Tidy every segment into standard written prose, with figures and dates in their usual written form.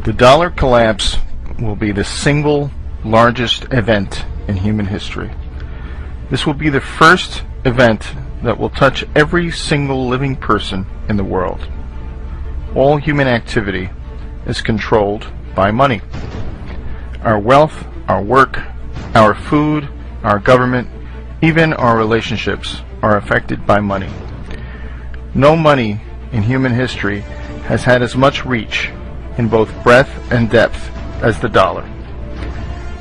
The dollar collapse will be the single largest event in human history. This will be the first event that will touch every single living person in the world. All human activity is controlled by money. Our wealth, our work, our food, our government, even our relationships are affected by money. No money in human history has had as much reach in both breadth and depth as the dollar.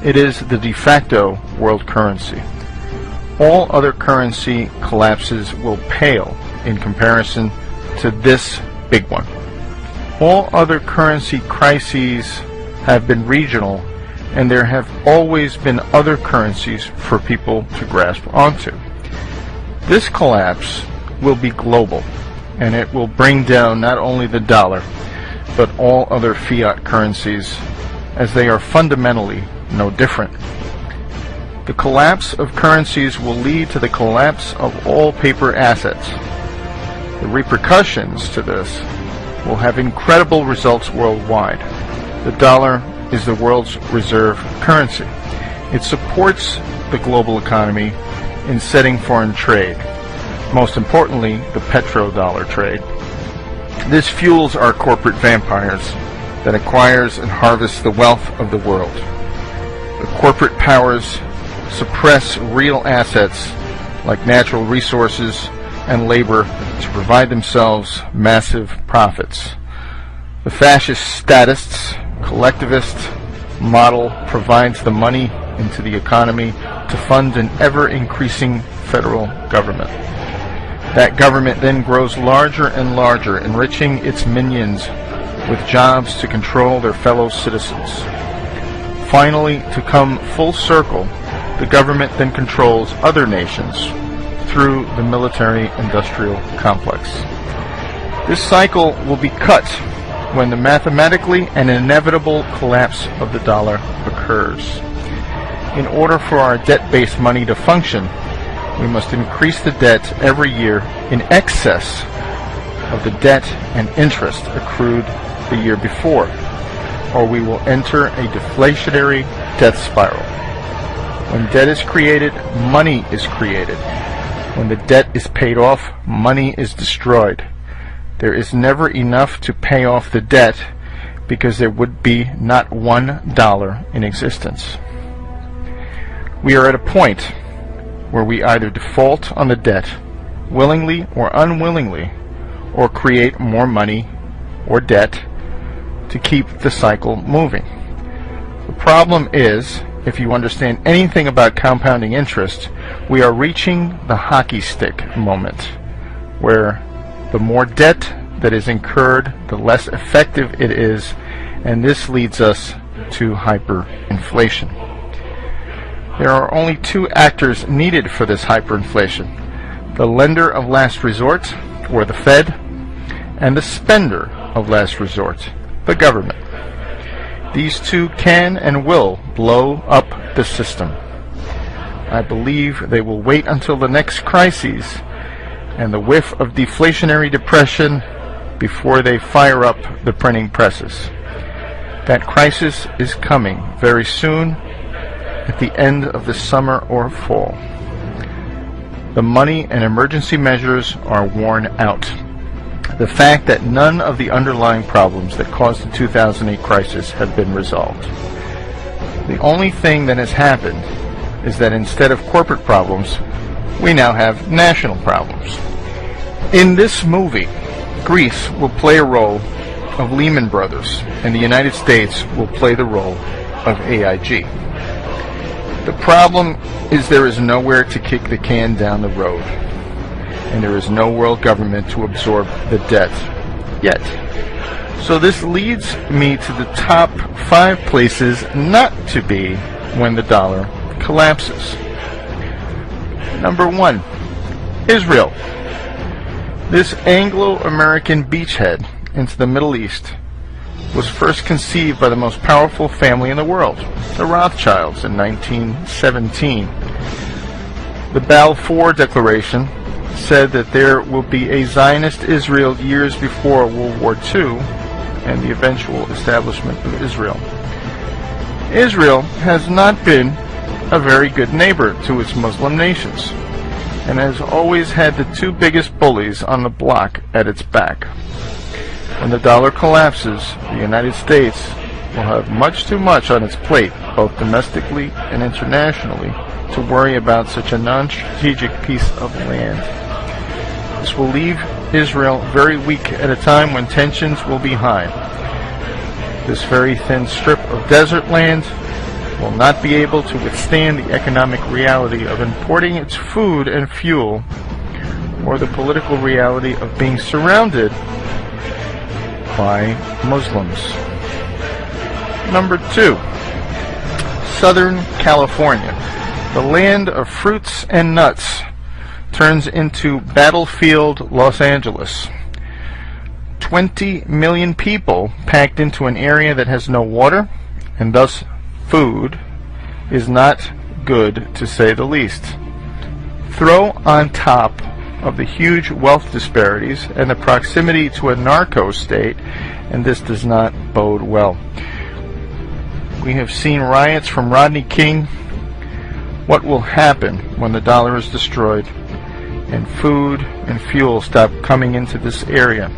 It is the de facto world currency. All other currency collapses will pale in comparison to this big one. All other currency crises have been regional, and there have always been other currencies for people to grasp onto. This collapse will be global, and it will bring down not only the dollar, but all other fiat currencies, as they are fundamentally no different. The collapse of currencies will lead to the collapse of all paper assets. The repercussions to this will have incredible results worldwide. The dollar is the world's reserve currency. It supports the global economy in setting foreign trade, most importantly, the petrodollar trade. This fuels our corporate vampires that acquires and harvests the wealth of the world. The corporate powers suppress real assets like natural resources and labor to provide themselves massive profits. The fascist statists, collectivist model provides the money into the economy to fund an ever-increasing federal government. That government then grows larger and larger, enriching its minions with jobs to control their fellow citizens. Finally, to come full circle, the government then controls other nations through the military-industrial complex. This cycle will be cut when the mathematically and inevitable collapse of the dollar occurs. In order for our debt-based money to function, we must increase the debt every year in excess of the debt and interest accrued the year before, or we will enter a deflationary death spiral. When debt is created, money is created. When the debt is paid off, money is destroyed. There is never enough to pay off the debt because there would be not $1 in existence. We are at a point where we either default on the debt, willingly or unwillingly, or create more money or debt to keep the cycle moving. The problem is, if you understand anything about compounding interest, we are reaching the hockey stick moment, where the more debt that is incurred, the less effective it is, and this leads us to hyperinflation. There are only two actors needed for this hyperinflation: the lender of last resort, or the Fed, and the spender of last resort, the government. These two can and will blow up the system. I believe they will wait until the next crises and the whiff of deflationary depression before they fire up the printing presses. That crisis is coming very soon, at the end of the summer or fall. The money and emergency measures are worn out. The fact that none of the underlying problems that caused the 2008 crisis have been resolved. The only thing that has happened is that instead of corporate problems, we now have national problems. In this movie, Greece will play a role of Lehman Brothers, and the United States will play the role of AIG. The problem is there is nowhere to kick the can down the road, and there is no world government to absorb the debt yet. So this leads me to the top 5 places not to be when the dollar collapses. Number 1, Israel. This Anglo-American beachhead into the Middle East was first conceived by the most powerful family in the world, the Rothschilds, in 1917. The Balfour Declaration said that there will be a Zionist Israel years before World War II, and the eventual establishment of Israel. Israel has not been a very good neighbor to its Muslim nations, and has always had the two biggest bullies on the block at its back. When the dollar collapses, the United States will have much too much on its plate, both domestically and internationally, to worry about such a non-strategic piece of land. This will leave Israel very weak at a time when tensions will be high. This very thin strip of desert land will not be able to withstand the economic reality of importing its food and fuel, or the political reality of being surrounded by Muslims. Number 2, Southern California. The land of fruits and nuts turns into battlefield Los Angeles. 20 million people packed into an area that has no water, and thus food is not good, to say the least. Throw on top of the huge wealth disparities and the proximity to a narco state, and this does not bode well. We have seen riots from Rodney King. What will happen when the dollar is destroyed and food and fuel stop coming into this area?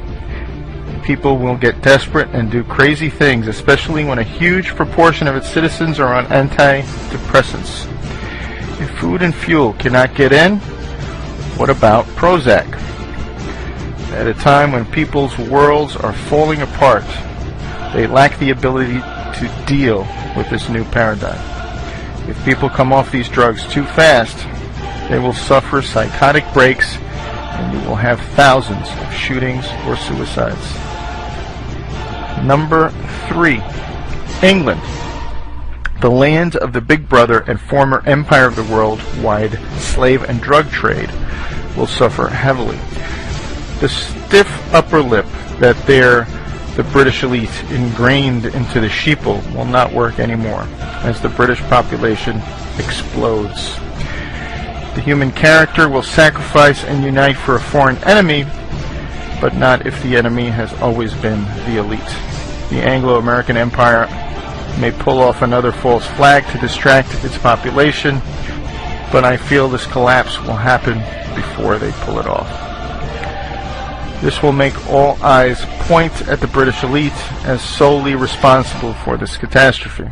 People will get desperate and do crazy things, especially when a huge proportion of its citizens are on antidepressants. If food and fuel cannot get in, what about Prozac? At a time when people's worlds are falling apart, they lack the ability to deal with this new paradigm. If people come off these drugs too fast, they will suffer psychotic breaks, and you will have thousands of shootings or suicides. Number 3, England. The land of the Big Brother and former empire of the worldwide slave and drug trade will suffer heavily. The stiff upper lip that the British elite ingrained into the sheeple will not work anymore as the British population explodes. The human character will sacrifice and unite for a foreign enemy, but not if the enemy has always been the elite. The Anglo-American Empire may pull off another false flag to distract its population, but I feel this collapse will happen before they pull it off. This will make all eyes point at the British elite as solely responsible for this catastrophe.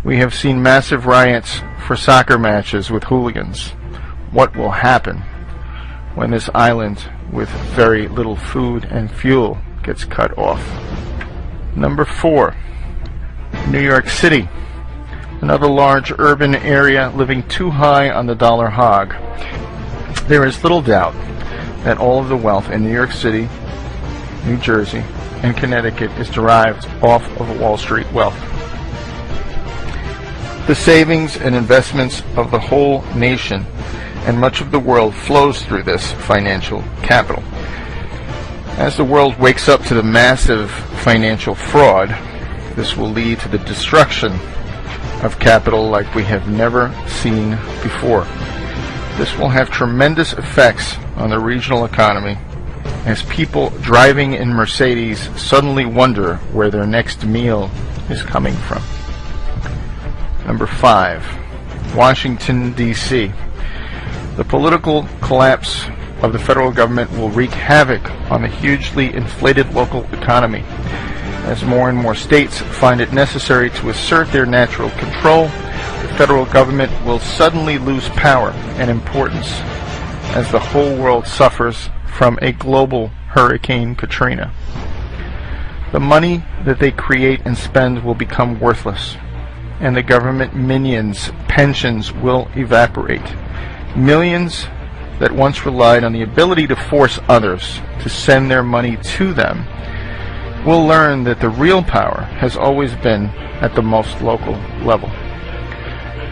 We have seen massive riots for soccer matches with hooligans. What will happen when this island with very little food and fuel gets cut off? Number 4, New York City. Another large urban area living too high on the dollar hog. There is little doubt that all of the wealth in New York City, New Jersey, and Connecticut is derived off of Wall Street wealth. The savings and investments of the whole nation and much of the world flows through this financial capital. As the world wakes up to the massive financial fraud, this will lead to the destruction of capital like we have never seen before. This will have tremendous effects on the regional economy as people driving in Mercedes suddenly wonder where their next meal is coming from. Number 5, Washington, D.C. The political collapse of the federal government will wreak havoc on the hugely inflated local economy. As more and more states find it necessary to assert their natural control, the federal government will suddenly lose power and importance as the whole world suffers from a global Hurricane Katrina. The money that they create and spend will become worthless, and the government minions' pensions will evaporate. Millions that once relied on the ability to force others to send their money to them will learn that the real power has always been at the most local level.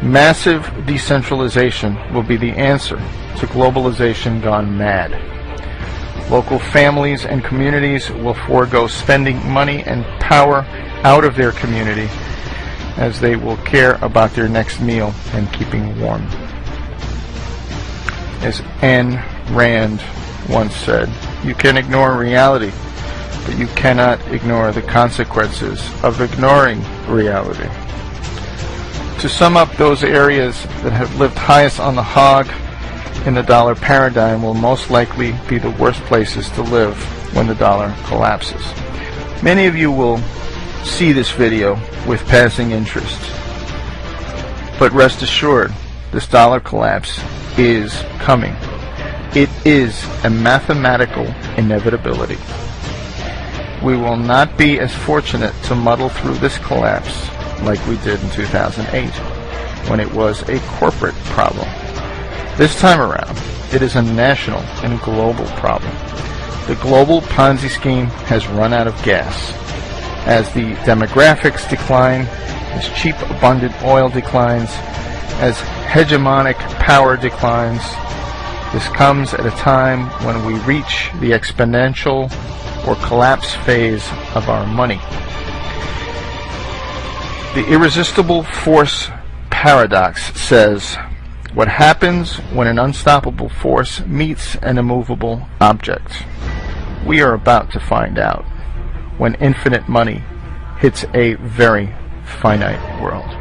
Massive decentralization will be the answer to globalization gone mad. Local families and communities will forego spending money and power out of their community as they will care about their next meal and keeping warm. As Ayn Rand once said, "You can ignore reality, but you cannot ignore the consequences of ignoring reality. To sum up, those areas that have lived highest on the hog in the dollar paradigm will most likely be the worst places to live when the dollar collapses. Many of you will see this video with passing interest, but rest assured, this dollar collapse is coming. It is a mathematical inevitability. We will not be as fortunate to muddle through this collapse like we did in 2008, when it was a corporate problem. This time around, it is a national and global problem. The global Ponzi scheme has run out of gas. As the demographics decline, as cheap, abundant oil declines, as hegemonic power declines, this comes at a time when we reach the exponential or collapse phase of our money. The irresistible force paradox says, what happens when an unstoppable force meets an immovable object? We are about to find out when infinite money hits a very finite world.